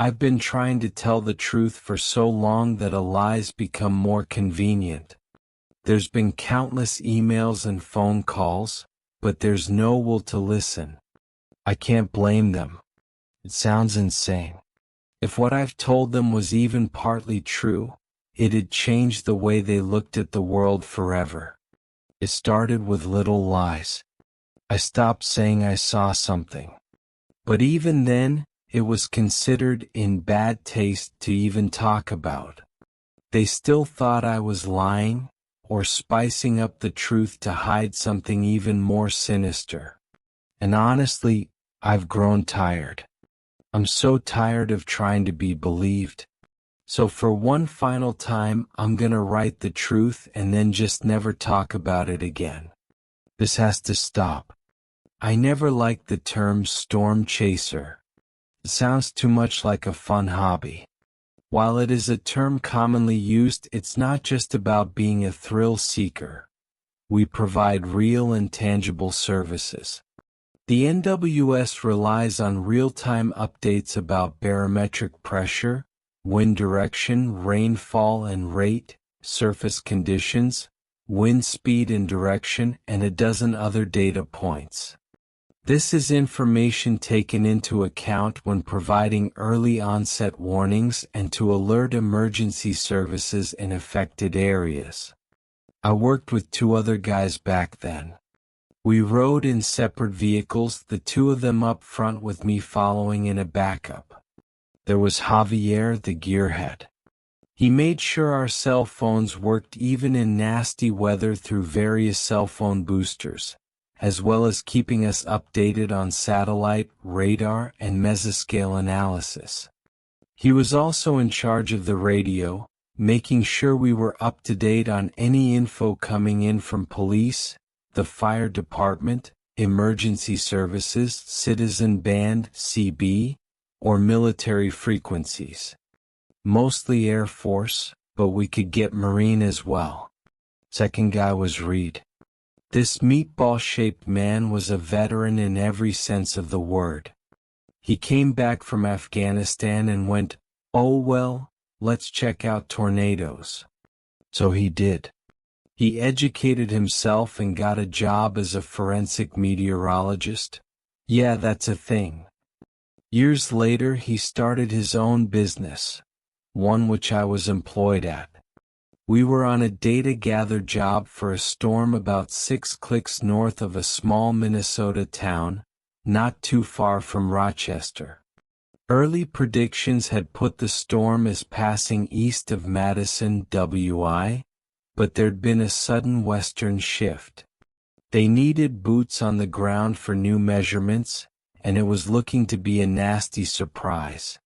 I've been trying to tell the truth for so long that a lie's become more convenient. There's been countless emails and phone calls, but there's no will to listen. I can't blame them. It sounds insane. If what I've told them was even partly true, it'd change the way they looked at the world forever. It started with little lies. I stopped saying I saw something. But even then, it was considered in bad taste to even talk about. They still thought I was lying, or spicing up the truth to hide something even more sinister. And honestly, I've grown tired. I'm so tired of trying to be believed. So for one final time, I'm gonna write the truth and then just never talk about it again. This has to stop. I never liked the term storm chaser. It sounds too much like a fun hobby. While it is a term commonly used, it's not just about being a thrill seeker. We provide real and tangible services. The NWS relies on real-time updates about barometric pressure, wind direction, rainfall and rate, surface conditions, wind speed and direction, and a dozen other data points. This is information taken into account when providing early onset warnings and to alert emergency services in affected areas. I worked with two other guys back then. We rode in separate vehicles, the two of them up front with me following in a backup. There was Javier the gearhead. He made sure our cell phones worked even in nasty weather through various cell phone boosters, as well as keeping us updated on satellite, radar, and mesoscale analysis. He was also in charge of the radio, making sure we were up to date on any info coming in from police, the fire department, emergency services, citizen band, CB, or military frequencies. Mostly Air Force, but we could get Marine as well. Second guy was Reed. This meatball-shaped man was a veteran in every sense of the word. He came back from Afghanistan and went, "Oh well, let's check out tornadoes." So he did. He educated himself and got a job as a forensic meteorologist. Yeah, that's a thing. Years later, he started his own business, one which I was employed at. We were on a data gather job for a storm about 6 clicks north of a small Minnesota town, not too far from Rochester. Early predictions had put the storm as passing east of Madison, WI, but there'd been a sudden western shift. They needed boots on the ground for new measurements, and it was looking to be a nasty surprise.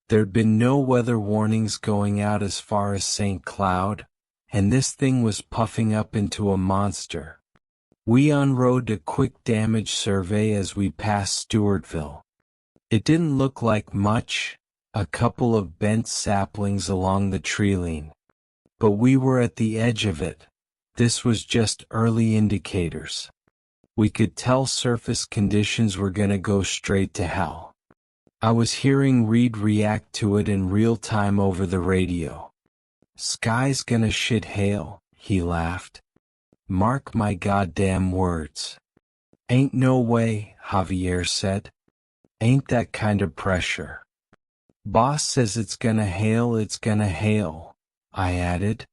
There'd been no weather warnings going out as far as St. Cloud, and this thing was puffing up into a monster. We unrolled a quick damage survey as we passed Stewartville. It didn't look like much, a couple of bent saplings along the treeline. But we were at the edge of it. This was just early indicators. We could tell surface conditions were gonna go straight to hell. I was hearing Reed react to it in real time over the radio. "Sky's gonna shit hail," he laughed. "Mark my goddamn words." "Ain't no way," Javier said. "Ain't that kind of pressure." "Boss says it's gonna hail," I added.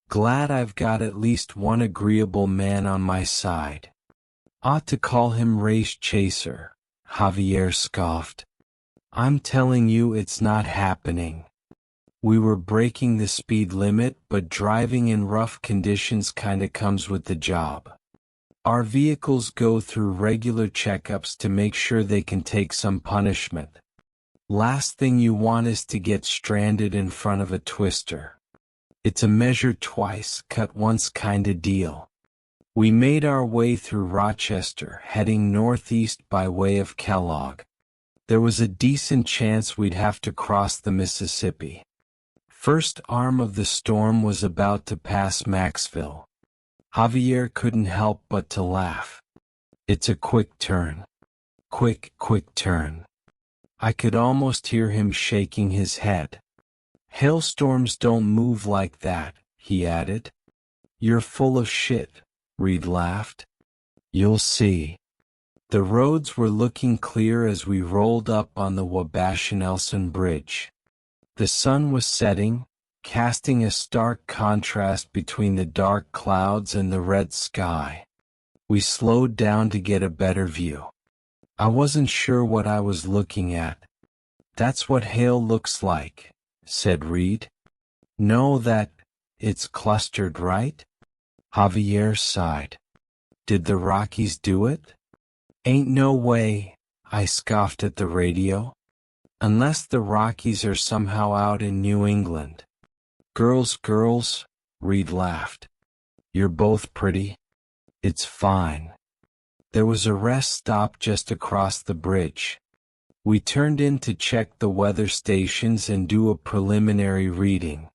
Glad I've got at least one agreeable man on my side. "Ought to call him Race Chaser," Javier scoffed. "I'm telling you it's not happening." We were breaking the speed limit, but driving in rough conditions kinda comes with the job. Our vehicles go through regular checkups to make sure they can take some punishment. Last thing you want is to get stranded in front of a twister. It's a measure twice, cut once kinda deal. We made our way through Rochester, heading northeast by way of Kellogg. There was a decent chance we'd have to cross the Mississippi. First arm of the storm was about to pass Maxville. Javier couldn't help but to laugh. "It's a quick turn. Quick turn." I could almost hear him shaking his head. Hailstorms don't move like that, he added. You're full of shit, Reed laughed. You'll see. The roads were looking clear as we rolled up on the Wabash and Elson Bridge. The sun was setting, casting a stark contrast between the dark clouds and the red sky. We slowed down to get a better view. I wasn't sure what I was looking at. That's what hail looks like, said Reed. Know that it's clustered, right? Javier sighed. Did the Rockies do it? Ain't no way, I scoffed at the radio. Unless the Rockies are somehow out in New England. Girls, Reed laughed. You're both pretty. It's fine. There was a rest stop just across the bridge. We turned in to check the weather stations and do a preliminary reading.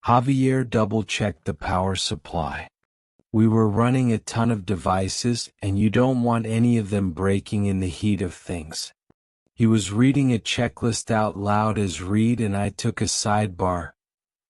Javier double-checked the power supply. We were running a ton of devices, and you don't want any of them breaking in the heat of things. He was reading a checklist out loud as Reed and I took a sidebar,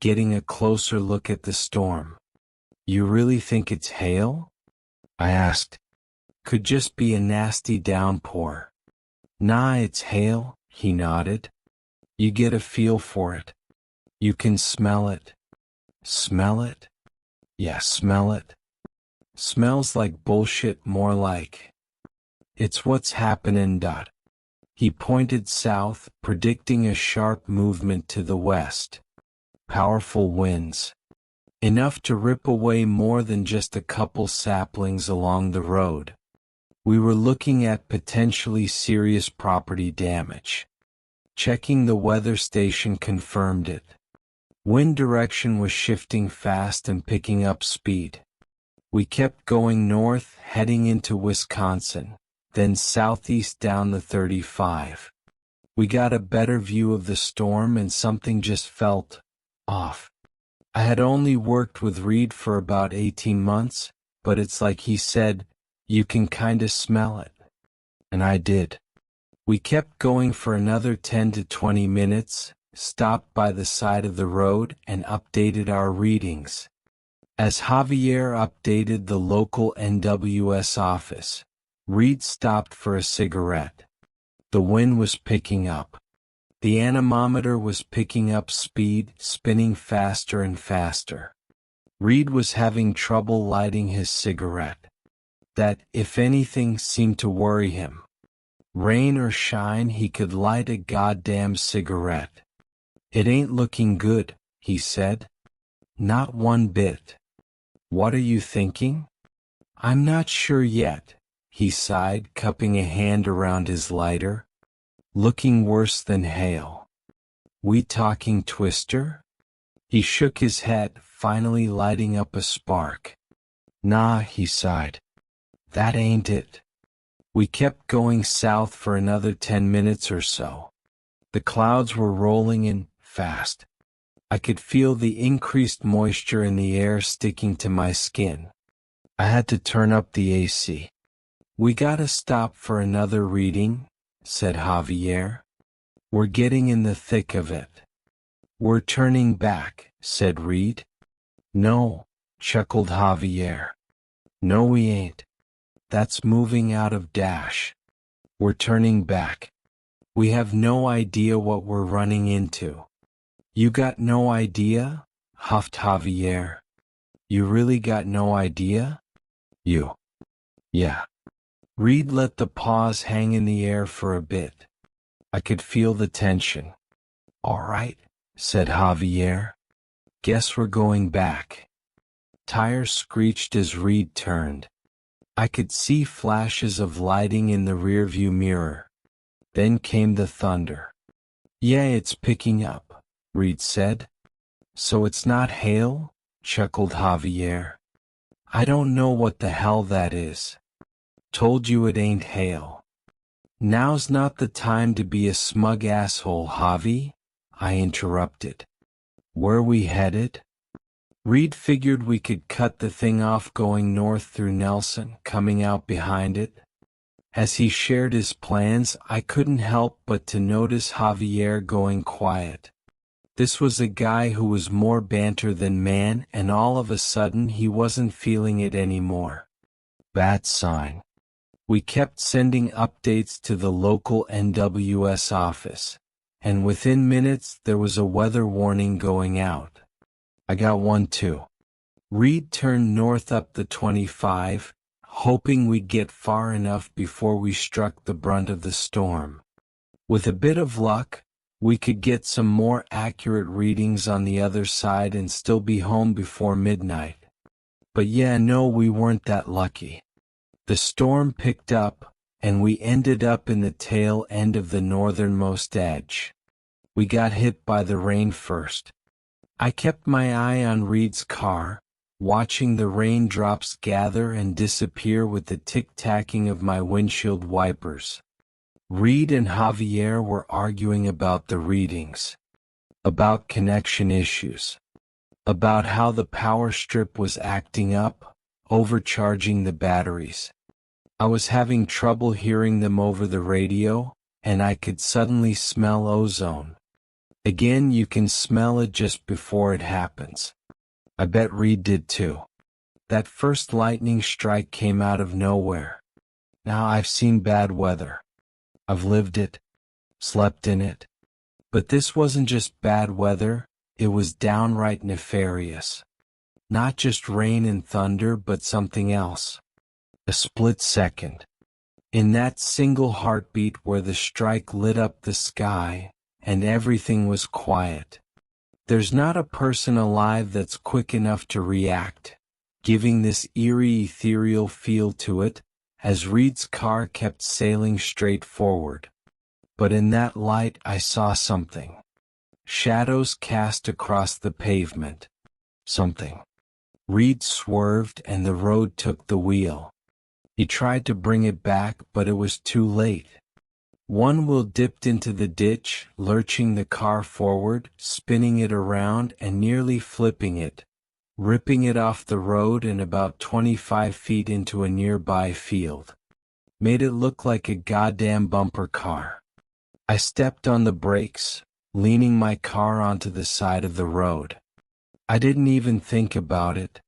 getting a closer look at the storm. You really think it's hail? I asked. Could just be a nasty downpour. Nah, it's hail, he nodded. You get a feel for it. You can smell it. Smell it? Yeah, smell it. Smells like bullshit, more like. It's what's happening. He pointed south, predicting a sharp movement to the west. Powerful winds. Enough to rip away more than just a couple saplings along the road. We were looking at potentially serious property damage. Checking the weather station confirmed it. Wind direction was shifting fast and picking up speed. We kept going north, heading into Wisconsin, then southeast down the 35. We got a better view of the storm and something just felt off. I had only worked with Reed for about 18 months, but it's like he said, you can kinda smell it. And I did. We kept going for another 10 to 20 minutes, stopped by the side of the road and updated our readings. As Javier updated the local NWS office, Reed stopped for a cigarette. The wind was picking up. The anemometer was picking up speed, spinning faster and faster. Reed was having trouble lighting his cigarette. That, if anything, seemed to worry him. Rain or shine, he could light a goddamn cigarette. It ain't looking good, he said. Not one bit. What are you thinking? I'm not sure yet, he sighed, cupping a hand around his lighter. Looking worse than hail. We talking Twister? He shook his head, finally lighting up a spark. Nah, he sighed. That ain't it. We kept going south for another 10 minutes or so. The clouds were rolling in fast. I could feel the increased moisture in the air sticking to my skin. I had to turn up the AC. We gotta stop for another reading, said Javier. We're getting in the thick of it. We're turning back, said Reed. No, chuckled Javier. No, we ain't. That's moving out of dash. We're turning back. We have no idea what we're running into. You got no idea? Huffed Javier. You really got no idea? You. Yeah. Reed let the pause hang in the air for a bit. I could feel the tension. All right, said Javier. Guess we're going back. Tires screeched as Reed turned. I could see flashes of lighting in the rearview mirror. Then came the thunder. Yeah, it's picking up, Reed said. So it's not hail? Chuckled Javier. I don't know what the hell that is. Told you it ain't hail. Now's not the time to be a smug asshole, Javi, I interrupted. Where we headed? Reed figured we could cut the thing off going north through Nelson, coming out behind it. As he shared his plans, I couldn't help but to notice Javier going quiet. This was a guy who was more banter than man, and all of a sudden he wasn't feeling it anymore. Bad sign. We kept sending updates to the local NWS office, and within minutes there was a weather warning going out. I got one too. Reed turned north up the 25, hoping we'd get far enough before we struck the brunt of the storm. With a bit of luck, we could get some more accurate readings on the other side and still be home before midnight. But yeah, no, we weren't that lucky. The storm picked up, and we ended up in the tail end of the northernmost edge. We got hit by the rain first. I kept my eye on Reed's car, watching the raindrops gather and disappear with the tick-tacking of my windshield wipers. Reed and Javier were arguing about the readings, about connection issues, about how the power strip was acting up, overcharging the batteries. I was having trouble hearing them over the radio, and I could suddenly smell ozone. Again, you can smell it just before it happens. I bet Reed did too. That first lightning strike came out of nowhere. Now I've seen bad weather. I've lived it, slept in it. But this wasn't just bad weather, it was downright nefarious. Not just rain and thunder, but something else. A split second. In that single heartbeat where the strike lit up the sky, and everything was quiet. There's not a person alive that's quick enough to react, giving this eerie ethereal feel to it, as Reed's car kept sailing straight forward. But in that light I saw something. Shadows cast across the pavement. Something. Reed swerved and the road took the wheel. He tried to bring it back, but it was too late. One wheel dipped into the ditch, lurching the car forward, spinning it around and nearly flipping it, ripping it off the road and about 25 feet into a nearby field. Made it look like a goddamn bumper car. I stepped on the brakes, leaning my car onto the side of the road. I didn't even think about it.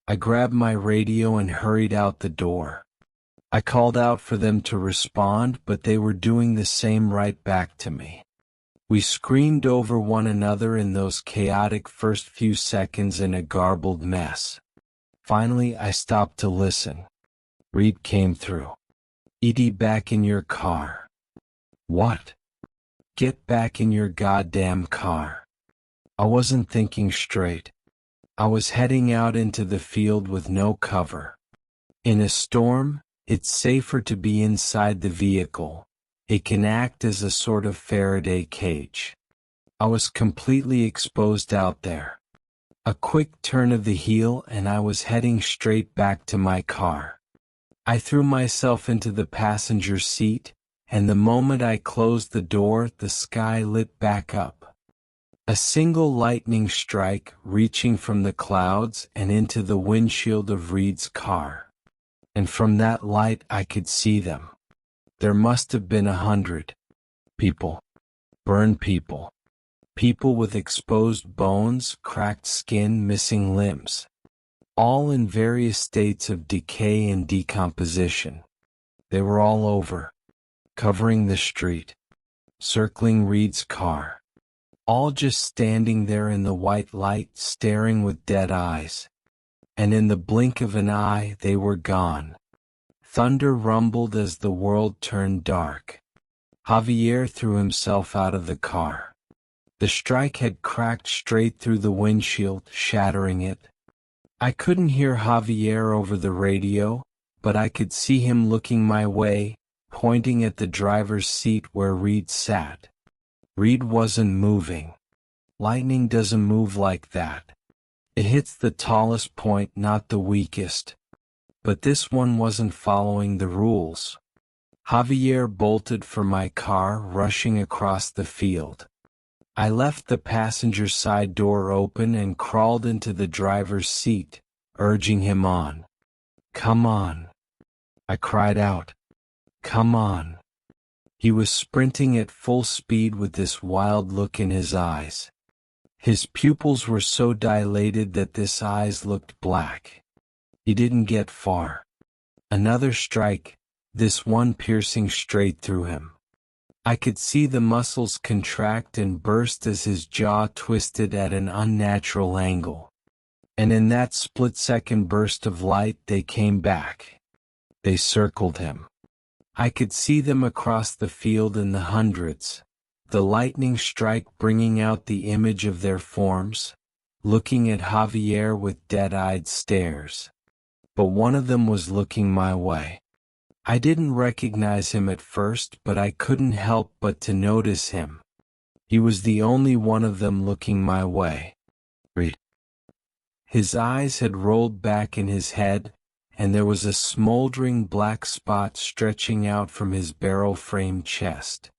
I grabbed my radio and hurried out the door. I called out for them to respond, but they were doing the same right back to me. We screamed over one another in those chaotic first few seconds in a garbled mess. Finally, I stopped to listen. Reed came through. "Edie, back in your car." "What?" "Get back in your goddamn car." I wasn't thinking straight. I was heading out into the field with no cover. In a storm, it's safer to be inside the vehicle. It can act as a sort of Faraday cage. I was completely exposed out there. A quick turn of the heel and I was heading straight back to my car. I threw myself into the passenger seat, and the moment I closed the door, the sky lit back up. A single lightning strike reaching from the clouds and into the windshield of Reed's car. And from that light I could see them. There must have been 100 people. Burned people. People with exposed bones, cracked skin, missing limbs. All in various states of decay and decomposition. They were all over, covering the street, circling Reed's car. All just standing there in the white light, staring with dead eyes. And in the blink of an eye, they were gone. Thunder rumbled as the world turned dark. Javier threw himself out of the car. The strike had cracked straight through the windshield, shattering it. I couldn't hear Javier over the radio, but I could see him looking my way, pointing at the driver's seat where Reed sat. Reed wasn't moving. Lightning doesn't move like that. It hits the tallest point, not the weakest. But this one wasn't following the rules. Javier bolted for my car, rushing across the field. I left the passenger side door open and crawled into the driver's seat, urging him on. "Come on," I cried out. Come on. He was sprinting at full speed with this wild look in his eyes. His pupils were so dilated that his eyes looked black. He didn't get far. Another strike, this one piercing straight through him. I could see the muscles contract and burst as his jaw twisted at an unnatural angle. And in that split-second burst of light they came back. They circled him. I could see them across the field in the hundreds, the lightning strike bringing out the image of their forms, looking at Javier with dead-eyed stares. But one of them was looking my way. I didn't recognize him at first, but I couldn't help but to notice him. He was the only one of them looking my way. His eyes had rolled back in his head, and there was a smoldering black spot stretching out from his barrel-framed chest.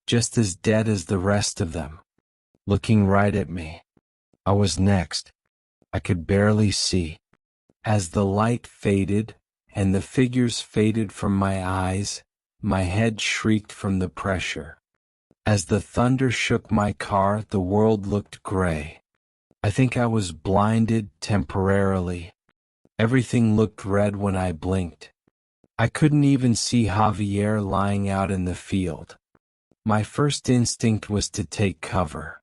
Just as dead as the rest of them. Looking right at me. I was next. I could barely see. As the light faded, and the figures faded from my eyes, my head shrieked from the pressure. As the thunder shook my car, the world looked gray. I think I was blinded temporarily. Everything looked red when I blinked. I couldn't even see Javier lying out in the field. My first instinct was to take cover.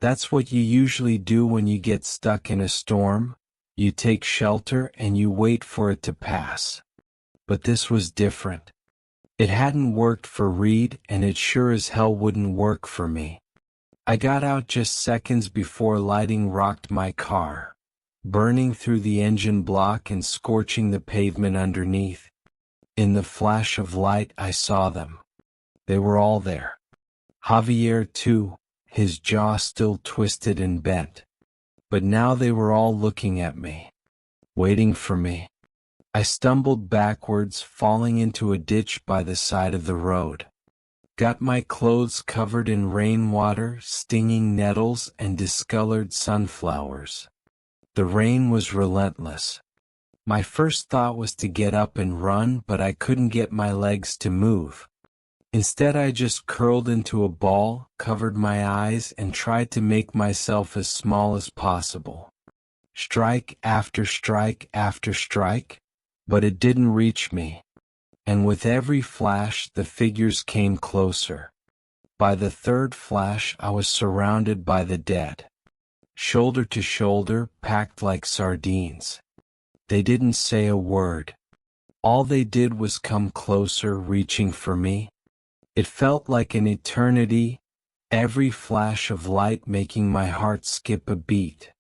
That's what you usually do when you get stuck in a storm. You take shelter and you wait for it to pass. But this was different. It hadn't worked for Reed, and it sure as hell wouldn't work for me. I got out just seconds before lighting rocked my car, burning through the engine block and scorching the pavement underneath. In the flash of light I saw them. They were all there. Javier too, his jaw still twisted and bent. But now they were all looking at me, waiting for me. I stumbled backwards, falling into a ditch by the side of the road. Got my clothes covered in rainwater, stinging nettles, and discolored sunflowers. The rain was relentless. My first thought was to get up and run, but I couldn't get my legs to move. Instead, I just curled into a ball, covered my eyes, and tried to make myself as small as possible. Strike after strike after strike, but it didn't reach me. And with every flash, the figures came closer. By the third flash, I was surrounded by the dead. Shoulder to shoulder, packed like sardines. They didn't say a word. All they did was come closer, reaching for me. It felt like an eternity, every flash of light making my heart skip a beat.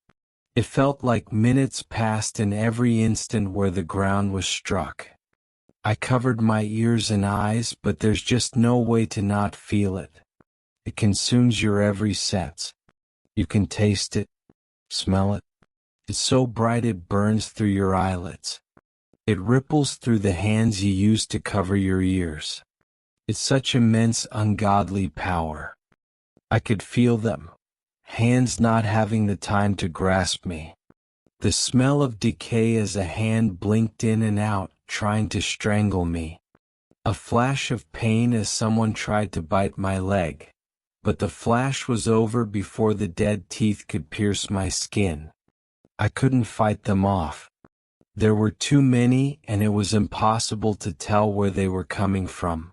It felt like minutes passed in every instant where the ground was struck. I covered my ears and eyes, but there's just no way to not feel it. It consumes your every sense. You can taste it, smell it. It's so bright it burns through your eyelids. It ripples through the hands you use to cover your ears. It's such immense, ungodly power. I could feel them, hands not having the time to grasp me. The smell of decay as a hand blinked in and out, trying to strangle me. A flash of pain as someone tried to bite my leg. But the flash was over before the dead teeth could pierce my skin. I couldn't fight them off. There were too many, and it was impossible to tell where they were coming from.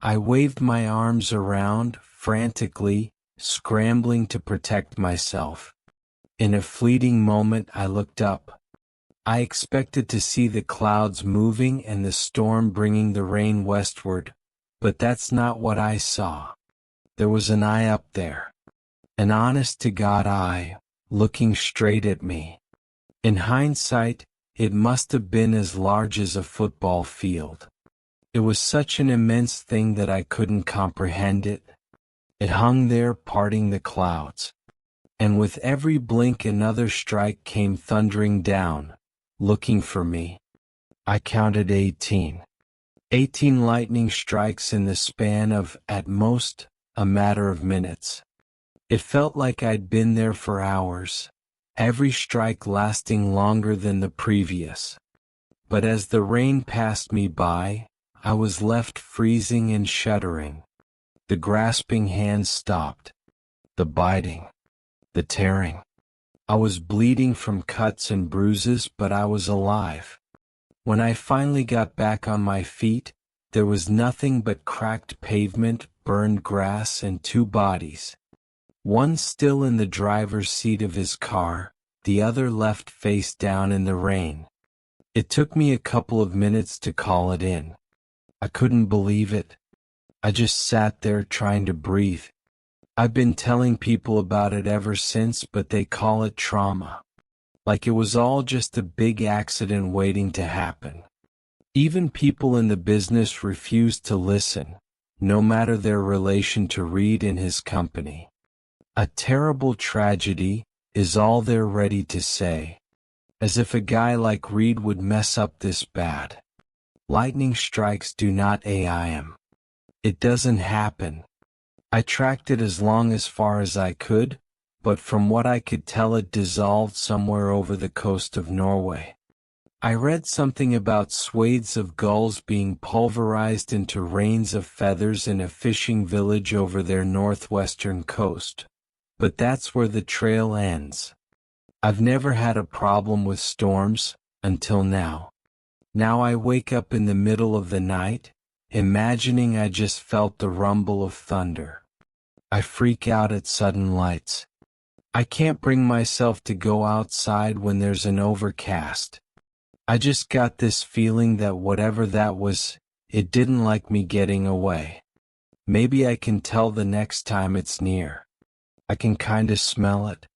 I waved my arms around, frantically, scrambling to protect myself. In a fleeting moment I looked up. I expected to see the clouds moving and the storm bringing the rain westward, but that's not what I saw. There was an eye up there. An honest-to-God eye, looking straight at me. In hindsight, it must have been as large as a football field. It was such an immense thing that I couldn't comprehend it. It hung there parting the clouds. And with every blink another strike came thundering down, looking for me. I counted 18. 18 lightning strikes in the span of, at most, a matter of minutes. It felt like I'd been there for hours, every strike lasting longer than the previous. But as the rain passed me by, I was left freezing and shuddering. The grasping hands stopped. The biting. The tearing. I was bleeding from cuts and bruises, but I was alive. When I finally got back on my feet, there was nothing but cracked pavement, burned grass, and two bodies. One still in the driver's seat of his car, the other left face down in the rain. It took me a couple of minutes to call it in. I couldn't believe it. I just sat there trying to breathe. I've been telling people about it ever since, but they call it trauma. Like it was all just a big accident waiting to happen. Even people in the business refused to listen, no matter their relation to Reed and his company. A terrible tragedy is all they're ready to say. As if a guy like Reed would mess up this bad. Lightning strikes do not AIM. It doesn't happen. I tracked it as far as I could, but from what I could tell it dissolved somewhere over the coast of Norway. I read something about swathes of gulls being pulverized into rains of feathers in a fishing village over their northwestern coast. But that's where the trail ends. I've never had a problem with storms, until now. Now I wake up in the middle of the night, imagining I just felt the rumble of thunder. I freak out at sudden lights. I can't bring myself to go outside when there's an overcast. I just got this feeling that whatever that was, it didn't like me getting away. Maybe I can tell the next time it's near. I can kinda smell it.